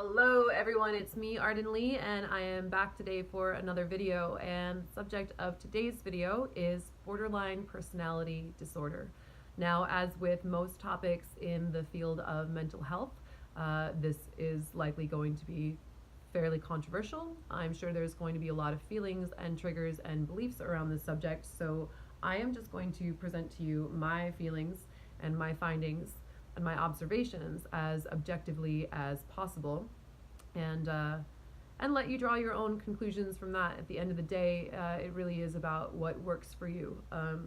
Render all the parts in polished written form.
Hello everyone, it's me Arden Lee and I am back today for another video, and the subject of today's video is borderline personality disorder. Now, as with most topics in the field of mental health, this is likely going to be fairly controversial. I'm sure there's going to be a lot of feelings and triggers and beliefs around this subject, so I am just going to present to you my feelings and my findings and my observations as objectively as possible, and let you draw your own conclusions from that. At the end of the day, it really is about what works for you. I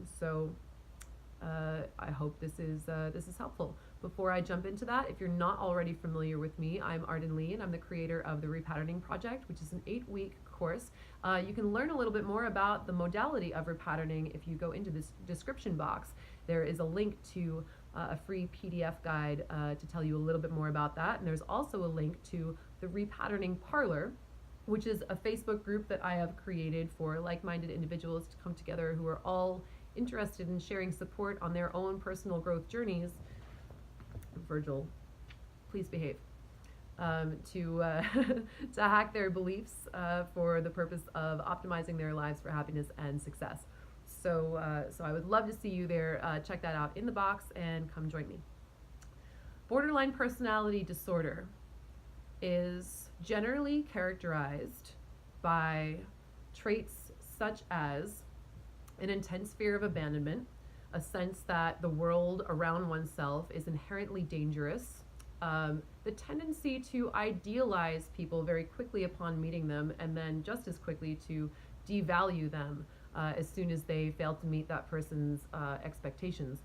hope this is helpful. Before I jump into that, if you're not already familiar with me, I'm Arden Lee, and I'm the creator of the Repatterning Project, which is an 8-week course. You can learn a little bit more about the modality of repatterning if you go into this description box. There is a link to a free PDF guide to tell you a little bit more about that, and there's also a link to the Repatterning Parlor, which is a Facebook group that I have created for like-minded individuals to come together who are all interested in sharing support on their own personal growth journeys. Virgil, please behave. To hack their beliefs for the purpose of optimizing their lives for happiness and success. So I would love to see you there. Check that out in the box and come join me. Borderline personality disorder is generally characterized by traits such as an intense fear of abandonment, a sense that the world around oneself is inherently dangerous, the tendency to idealize people very quickly upon meeting them, and then just as quickly to devalue them as soon as they fail to meet that person's expectations,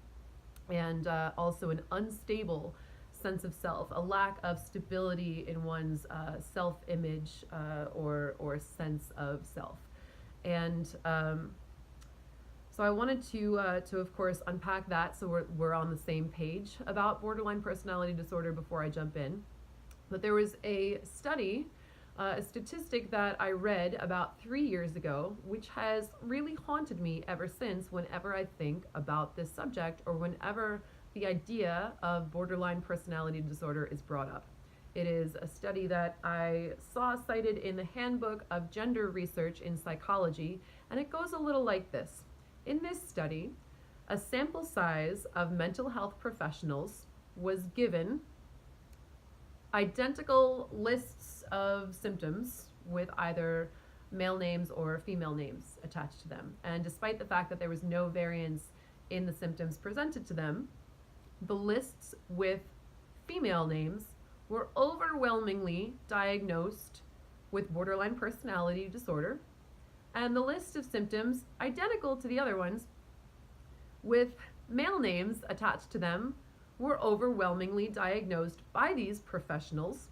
and also an unstable sense of self, a lack of stability in one's self-image or sense of self. And so I wanted to of course unpack that so we're on the same page about borderline personality disorder before I jump in. But there was a study, a statistic that I read about 3 years ago, which has really haunted me ever since whenever I think about this subject or whenever the idea of borderline personality disorder is brought up. It is a study that I saw cited in the Handbook of Gender Research in Psychology, and it goes a little like this. In this study, a sample size of mental health professionals was given identical lists of symptoms with either male names or female names attached to them. And despite the fact that there was no variance in the symptoms presented to them, the lists with female names were overwhelmingly diagnosed with borderline personality disorder, and the list of symptoms identical to the other ones with male names attached to them were overwhelmingly diagnosed by these professionals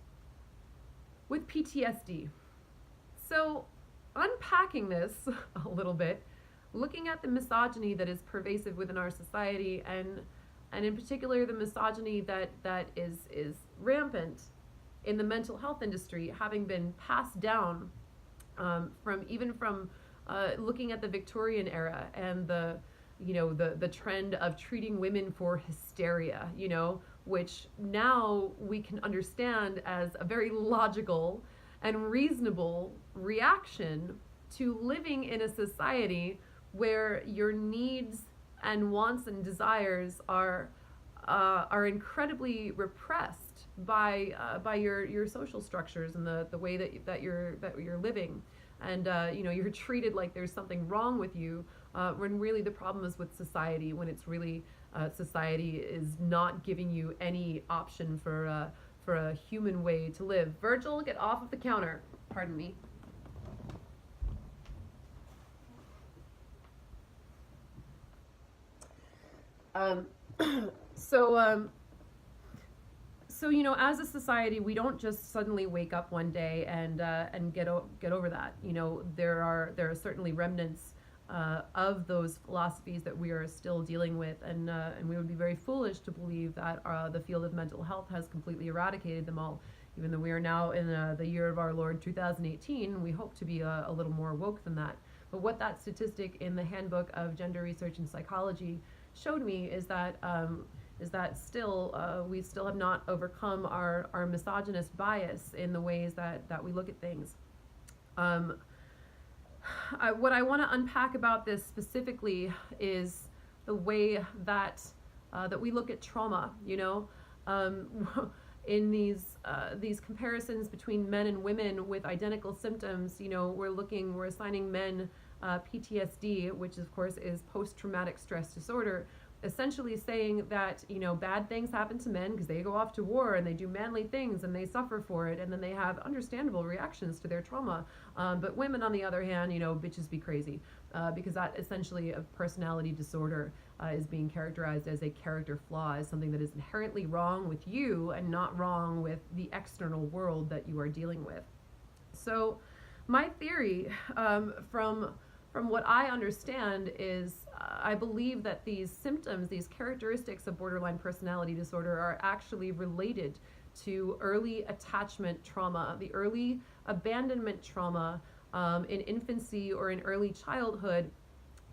with PTSD. So, unpacking this a little bit, looking at the misogyny that is pervasive within our society, and in particular the misogyny that is rampant in the mental health industry, having been passed down from looking at the Victorian era and the trend of treating women for hysteria, which now we can understand as a very logical and reasonable reaction to living in a society where your needs and wants and desires are incredibly repressed by your social structures and the way that you're living, and you're treated like there's something wrong with you, when really the problem is with society, when it's really society is not giving you any option for a human way to live. Virgil, get off of the counter. Pardon me. So as a society, we don't just suddenly wake up one day and get over that. There are certainly remnants of those philosophies that we are still dealing with, and we would be very foolish to believe that the field of mental health has completely eradicated them all. Even though we are now in the year of our Lord 2018, we hope to be a little more woke than that. But what that statistic in the Handbook of Gender Research in Psychology showed me is that is that still we still have not overcome our misogynist bias in the ways that we look at things. Um, what I want to unpack about this specifically is the way that we look at trauma. In these comparisons between men and women with identical symptoms, we're assigning men PTSD, which of course is post-traumatic stress disorder, essentially saying that bad things happen to men because they go off to war and they do manly things and they suffer for it, and then they have understandable reactions to their trauma. But women, on the other hand, bitches be crazy, because that essentially a personality disorder is being characterized as a character flaw, as something that is inherently wrong with you and not wrong with the external world that you are dealing with. So my theory, from what I understand, is I believe that these symptoms, these characteristics of borderline personality disorder, are actually related to early attachment trauma, the early abandonment trauma in infancy or in early childhood.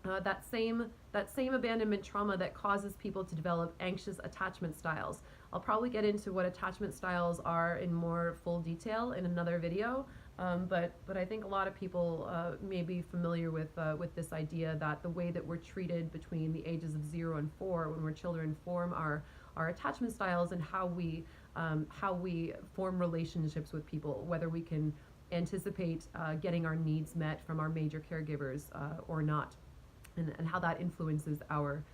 That same abandonment trauma that causes people to develop anxious attachment styles. I'll probably get into what attachment styles are in more full detail in another video. But I think a lot of people may be familiar with this idea that the way that we're treated between the ages of 0 and 4 when we're children form our attachment styles, and how we form relationships with people, whether we can anticipate getting our needs met from our major caregivers or not, and how that influences our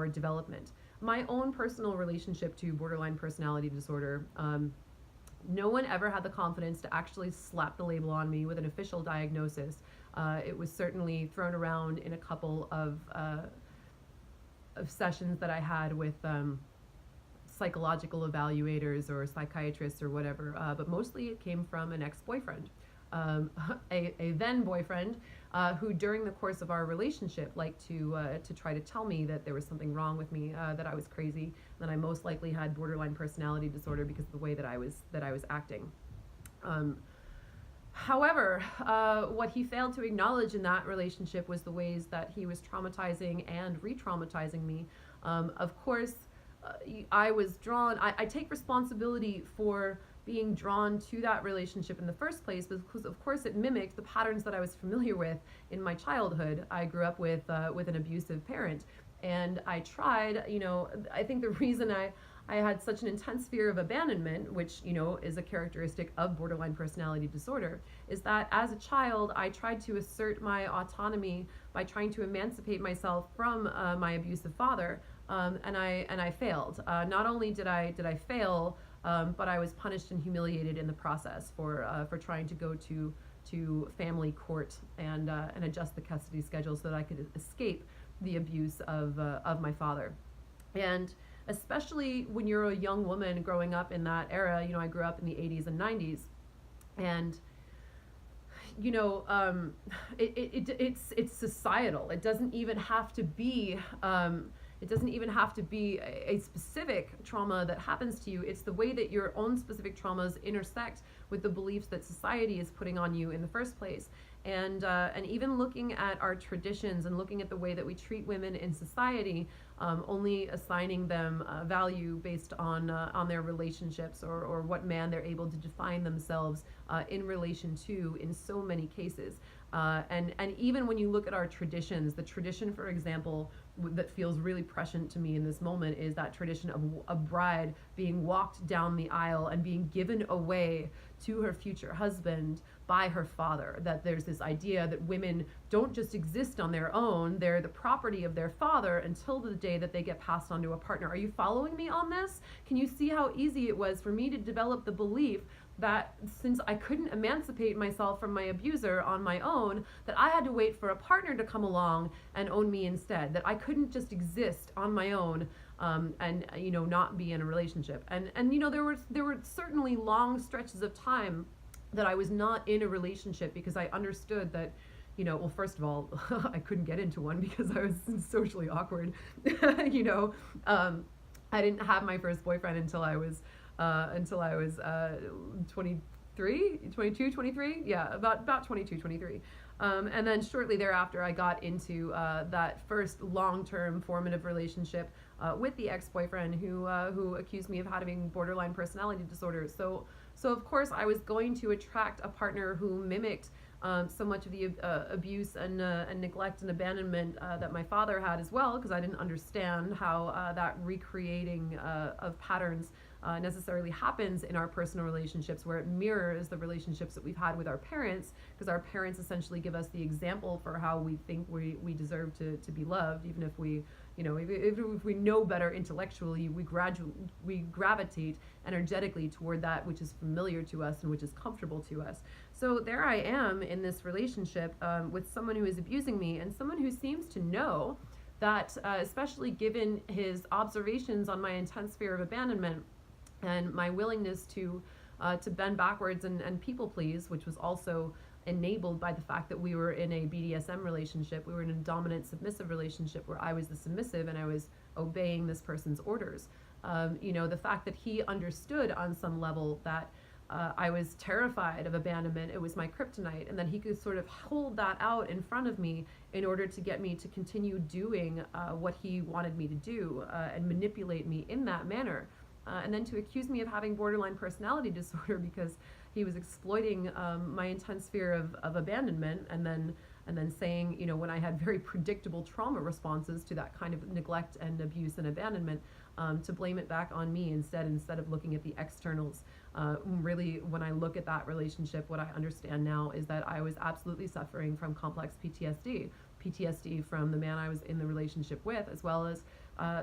development. My own personal relationship to borderline personality disorder, no one ever had the confidence to actually slap the label on me with an official diagnosis. It was certainly thrown around in a couple of sessions that I had with psychological evaluators or psychiatrists or whatever, but mostly it came from an ex-boyfriend, a then boyfriend, who during the course of our relationship liked to try to tell me that there was something wrong with me, that I was crazy, that I most likely had borderline personality disorder because of the way that I was acting. However, what he failed to acknowledge in that relationship was the ways that he was traumatizing and re-traumatizing me. Of course, I was drawn. I take responsibility for being drawn to that relationship in the first place, because of course it mimicked the patterns that I was familiar with in my childhood. I grew up with an abusive parent, and I tried, I think the reason I had such an intense fear of abandonment, which, is a characteristic of borderline personality disorder, is that as a child, I tried to assert my autonomy by trying to emancipate myself from my abusive father, and I failed. Not only did I fail, but I was punished and humiliated in the process for trying to go to family court and adjust the custody schedule so that I could escape the abuse of my father. And especially when you're a young woman growing up in that era, I grew up in the 80s and 90s, and it's societal. It doesn't even have to be a specific trauma that happens to you. It's the way that your own specific traumas intersect with the beliefs that society is putting on you in the first place. And even looking at our traditions and looking at the way that we treat women in society, only assigning them value based on their relationships or what man they're able to define themselves in relation to in so many cases. And even when you look at our traditions, the tradition, for example, that feels really prescient to me in this moment is that tradition of a bride being walked down the aisle and being given away to her future husband by her father. That there's this idea that women don't just exist on their own, they're the property of their father until the day that they get passed on to a partner. Are you following me on this? Can you see how easy it was for me to develop the belief that since I couldn't emancipate myself from my abuser on my own, that I had to wait for a partner to come along and own me instead, that I couldn't just exist on my own and not be in a relationship. And there were certainly long stretches of time that I was not in a relationship because I understood that, well, first of all, I couldn't get into one because I was socially awkward. I didn't have my first boyfriend until I was 23, 22, 23. Yeah, about 22, 23. And then shortly thereafter, I got into that first long-term formative relationship with the ex-boyfriend who accused me of having borderline personality disorder. So of course I was going to attract a partner who mimicked so much of the abuse and neglect and abandonment that my father had as well, because I didn't understand how that recreating of patterns necessarily happens in our personal relationships, where it mirrors the relationships that we've had with our parents, because our parents essentially give us the example for how we think we deserve to be loved, even if we, you know, if we know better intellectually, we gravitate energetically toward that which is familiar to us and which is comfortable to us. So there I am in this relationship with someone who is abusing me, and someone who seems to know that, especially given his observations on my intense fear of abandonment and my willingness to bend backwards and people please, which was also enabled by the fact that we were in a BDSM relationship. We were in a dominant submissive relationship where I was the submissive and I was obeying this person's orders. You know, the fact that he understood on some level that I was terrified of abandonment, it was my kryptonite, and then he could sort of hold that out in front of me in order to get me to continue doing what he wanted me to do and manipulate me in that manner. And then to accuse me of having borderline personality disorder because he was exploiting my intense fear of abandonment, and then saying, you know, when I had very predictable trauma responses to that kind of neglect and abuse and abandonment, to blame it back on me instead of looking at the externals. Really, when I look at that relationship, what I understand now is that I was absolutely suffering from complex PTSD from the man I was in the relationship with, as well as,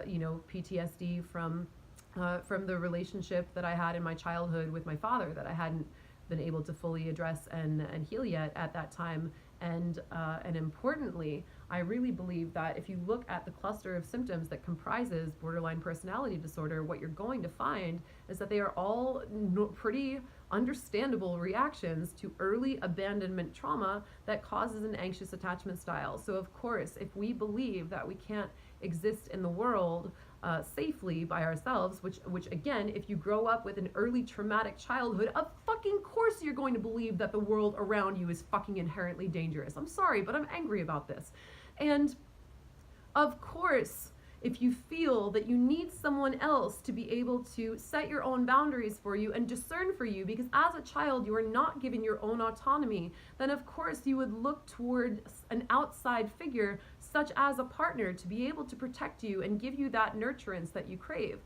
you know, PTSD from the relationship that I had in my childhood with my father that I hadn't been able to fully address and heal yet at that time. And importantly, I really believe that if you look at the cluster of symptoms that comprises borderline personality disorder, what you're going to find is that they are all pretty understandable reactions to early abandonment trauma that causes an anxious attachment style. So of course, if we believe that we can't exist in the world safely by ourselves, which again, if you grow up with an early traumatic childhood, of fucking course you're going to believe that the world around you is fucking inherently dangerous. I'm sorry, but I'm angry about this. And of course, if you feel that you need someone else to be able to set your own boundaries for you and discern for you, because as a child you are not given your own autonomy, then of course you would look toward an outside figure such as a partner to be able to protect you and give you that nurturance that you crave.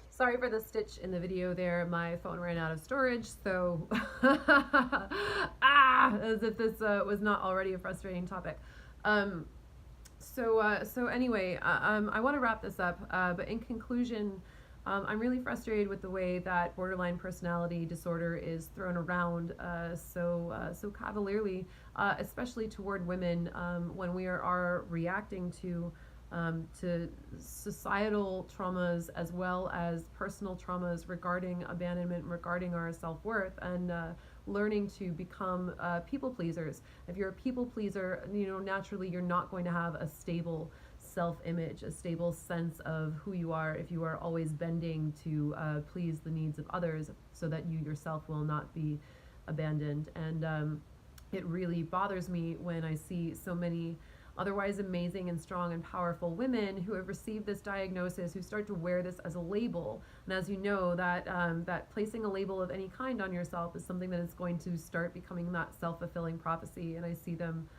Sorry for the stitch in the video there. My phone ran out of storage, so as if this was not already a frustrating topic. So anyway, I want to wrap this up, but in conclusion, I'm really frustrated with the way that borderline personality disorder is thrown around so cavalierly, especially toward women, when we are reacting to societal traumas as well as personal traumas regarding abandonment, regarding our self-worth, and learning to become people pleasers. If you're a people pleaser, you know, naturally you're not going to have a stable self-image, a stable sense of who you are if you are always bending to please the needs of others so that you yourself will not be abandoned. And it really bothers me when I see so many otherwise amazing and strong and powerful women who have received this diagnosis, who start to wear this as a label. And as you know, that placing a label of any kind on yourself is something that is going to start becoming that self-fulfilling prophecy. And I see them,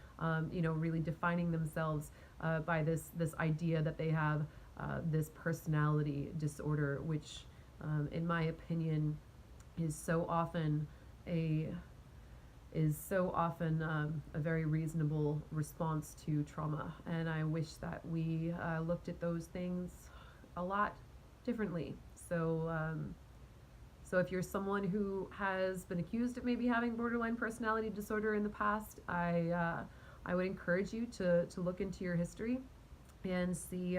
you know, really defining themselves by this idea that they have this personality disorder, which, in my opinion, is so often a very reasonable response to trauma. And I wish that we looked at those things a lot differently. So if you're someone who has been accused of maybe having borderline personality disorder in the past, I would encourage you to look into your history and see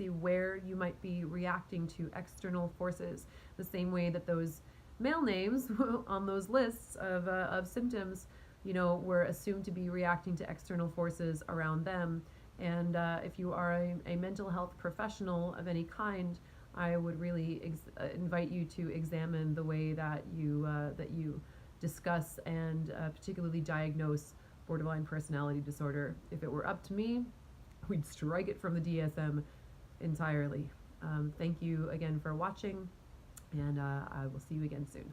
where you might be reacting to external forces, the same way that those male names on those lists of symptoms, you know, were assumed to be reacting to external forces around them. And if you are a mental health professional of any kind, I would really invite you to examine the way that you discuss and particularly diagnose borderline personality disorder. If it were up to me, we'd strike it from the DSM entirely. Thank you again for watching, and I will see you again soon.